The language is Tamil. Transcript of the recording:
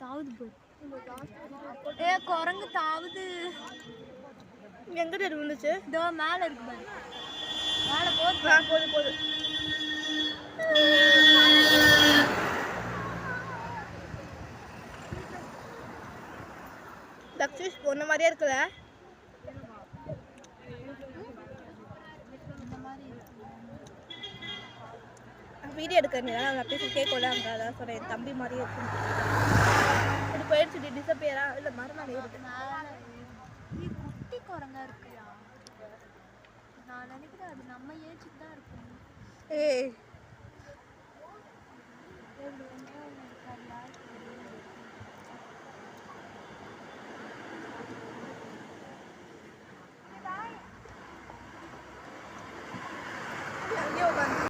தாவுது போய். ஏ குரங்கு தாவுது. எங்க இருந்துச்சு? இதோ மேல இருக்கு பாரு. மேல போகுது. போகுது. தக்ஷிஷ் பொண்ணு மாதிரியே இருக்குல்ல? வீடியோ எடுக்கிறேன் அப்படியே கேட்கல அங்கே அதான் சொன்னேன் என் தம்பி மாதிரியே இருக்கு. இப்படி போயிடுச்சு டிசப்பியரா இல்லை மறுநாள் இருக்கு. குட்டி குரங்கா இருக்குயா? நான் நினைக்கிறேன் அது நம்ம ஏஜுக்கு தான் இருக்கும். ஏய்